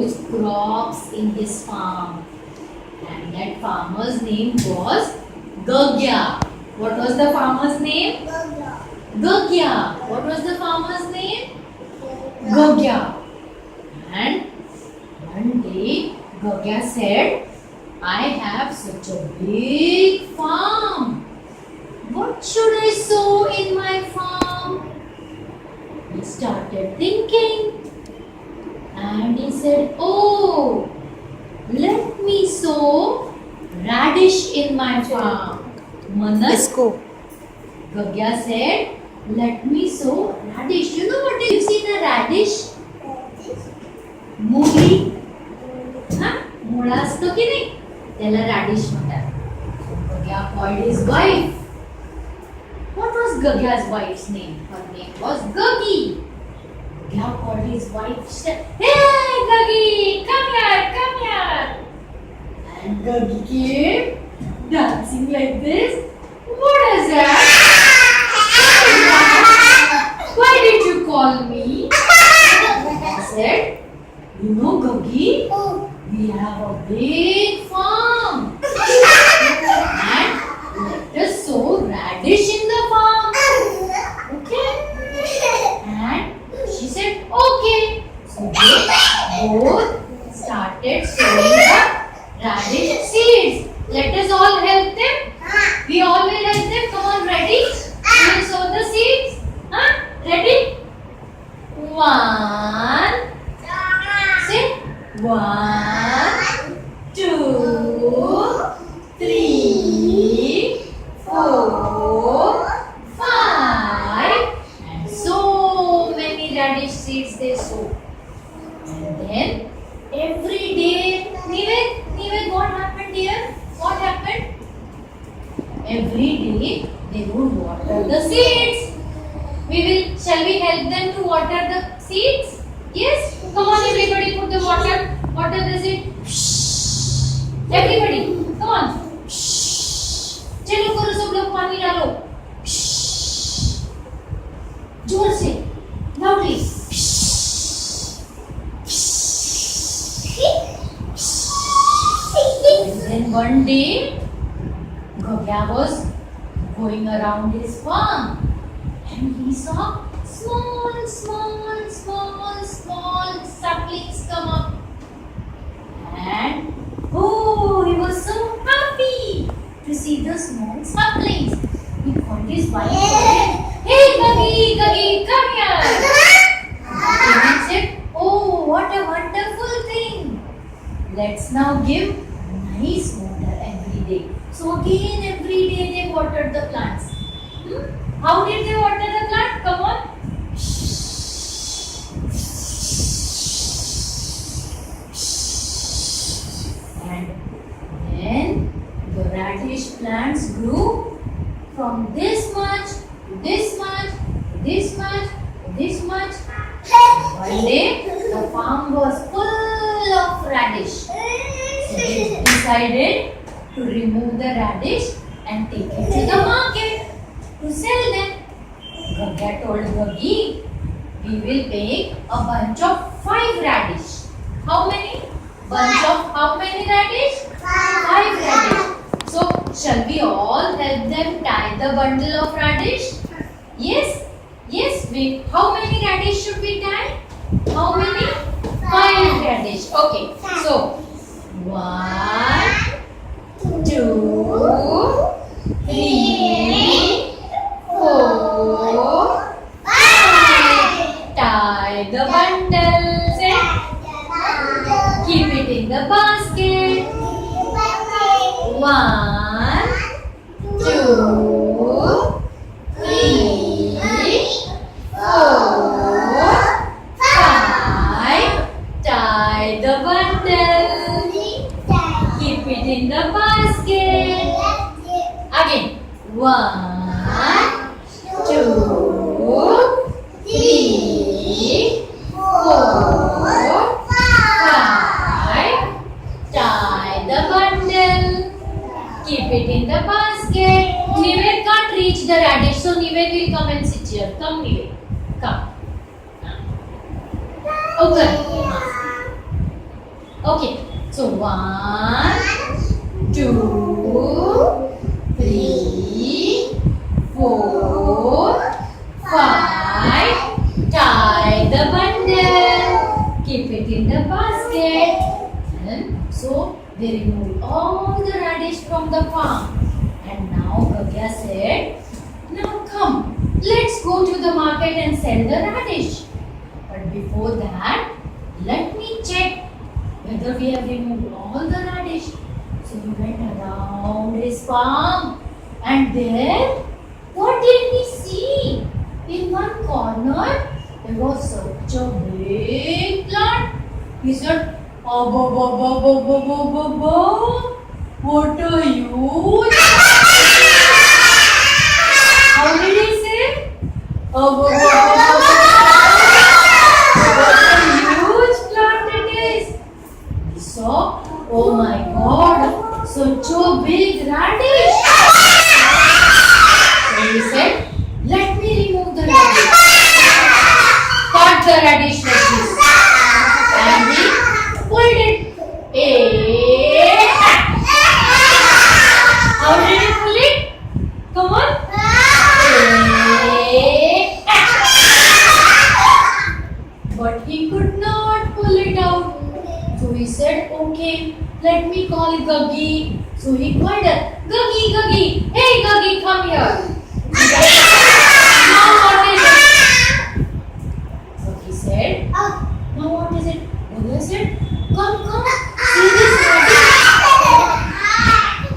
grows crops in his farm. And that farmer's name was Gagya. What was the farmer's name? Gagya. What was the farmer's name? Gagya. And one day Gagya said, I have such a big farm. What should I sow in my farm? He started thinking. And he said, oh, let me sow radish in my farm. Manas, Gagya said, let me sow radish. You know what is in a radish? मूली. मुळा असतो की नाही, त्याला radish म्हणतात. Gagya called his wife. What was Gagya's wife's name? Her name was Gagi. Gagya called his wife. Said, hey Gagi, come here. And Gagi came dancing like this. What is that? Why did you call me? I said, you know Gagi, we have a big farm. And let us sow radish in the farm. Okay? And she said, okay. So they both started sowing the radish seeds. Let us all help them. We all will help them. Come on, ready? We will sow the seeds. Ready? One. Say 1, 2, 3, 4, 5, and so many radish seeds they sow. And then every day, Nived, what happened here? What happened? Every day they would water the seeds. Shall we help them to water the seeds? Yes? Come on, everybody, put the water the seed. Everybody, come on. चलो करो सब लोग पानी डालो. जोर से, loudly. And then one day, Gagya was going around his farm and he saw small saplings come up. And oh, he was so happy to see the small saplings. He called his wife. Hey, Gagi, come here. And he said, oh, what a wonderful thing. Let's now give nice water every day. So again, every day they watered the plants. How did they water the plant? Come on. And then the radish plants grew from this much to this much to this much to this much. One day the farm was full of radish. So they decided to remove the radish and take it to the market to sell them. Gagya told Gagi, we will make a bunch of 5 radish. How many? Bunch of how many radish? 5 radish. So shall we all help them tie the bundle of radish? Yes? Yes, how many radish should we tie? How many? 5 radish. Okay. So 1, 2, 3, 4, 5. Tie the bundle. Say, keep it in the basket. 1, 2, 3, 4, 5. Tie the bundle. Keep it in the basket. Again. 1, 2, 3, 4, 5. Tie the bundle. Keep it in the basket. Nived can't reach the radish, so Nived will come and sit here. Come, Nived. Come. Okay. Okay. So 1, 2, 3, 4, 5. Tie the bundle. Keep it in the basket. And so they removed all the radish from the farm. And now Bhavya said, now come, let's go to the market and sell the radish. But before that, let me check whether we have removed all the radish. So he went around his farm, and there, what did he see? In one corner, there was such a big plant. He said, "Abba, what a huge!" How did he say? What a huge plant it is. He saw, oh my God, such a big radish. So he said, let me remove the radish. Cut the radish like this. And he pulled it. How did he pull it? Come on. But he could not pull it out. So he said, okay, let me call Gaggi. So he called her, Gaggi, hey Gaggi, come here. Now what is it? So he said, now what is it? Gaggi said, come, see this radish.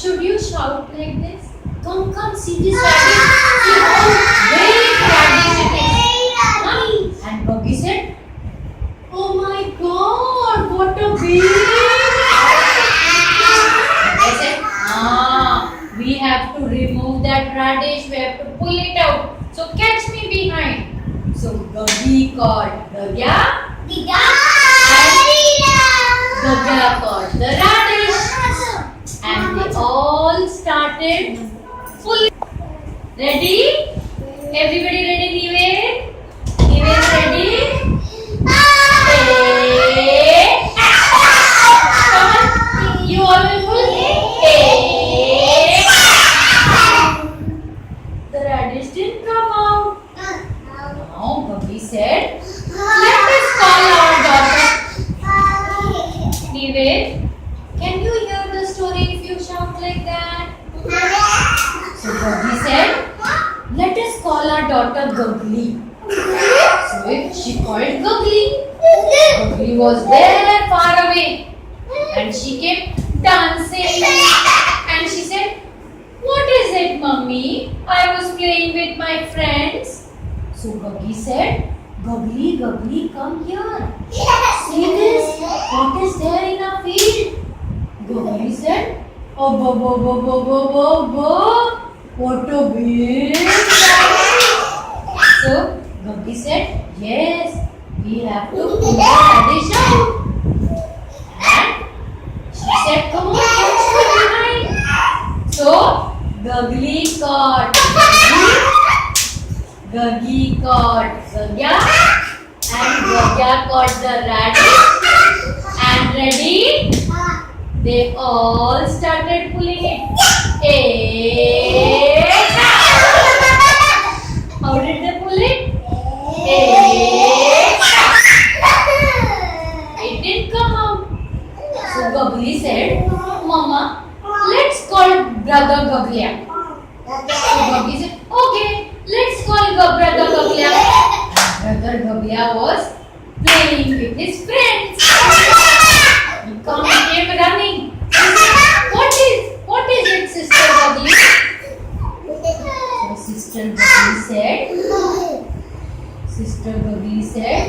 Should you shout like this? Come, see this radish. See how big radish it is. And Gaggi said, oh my God, what a big radish. I said, we have to remove that radish, we have to pull it out. So catch me behind. So Gaggi caught Gagya. Gagya caught the radish. And they all started pulling. Ready? Everybody ready, Nived? Nived ready? Come on, you all will pull. The radish didn't come out. Now Bhabhi said, let us call our daughter. Nived, can you hear the story if you shout like that? So Bhabhi said, let us call our daughter Gagli. So she called Gagli. Gagli was there far away, and she kept dancing. And she said, what is it, Mummy? I was playing with my friends. So Gagli said, Gagli, come here. See this? What is there in our field? Gagli said, what a big radish. So Gagli said, yes, we have to pull the radish out. And she said, come on, catch me behind. So Gagli caught Gaggi caught Gagya, and Gagya caught the radish. And ready? They all started pulling it. How did they pull it? It didn't come out. So Gagli said, Mama, let's call brother Gaglia. So Gagli said, okay, let's call brother Gaglia. Brother Gaglia was playing with his friends. He came running. What is it, Sister Gagli? So Sister Gagli said,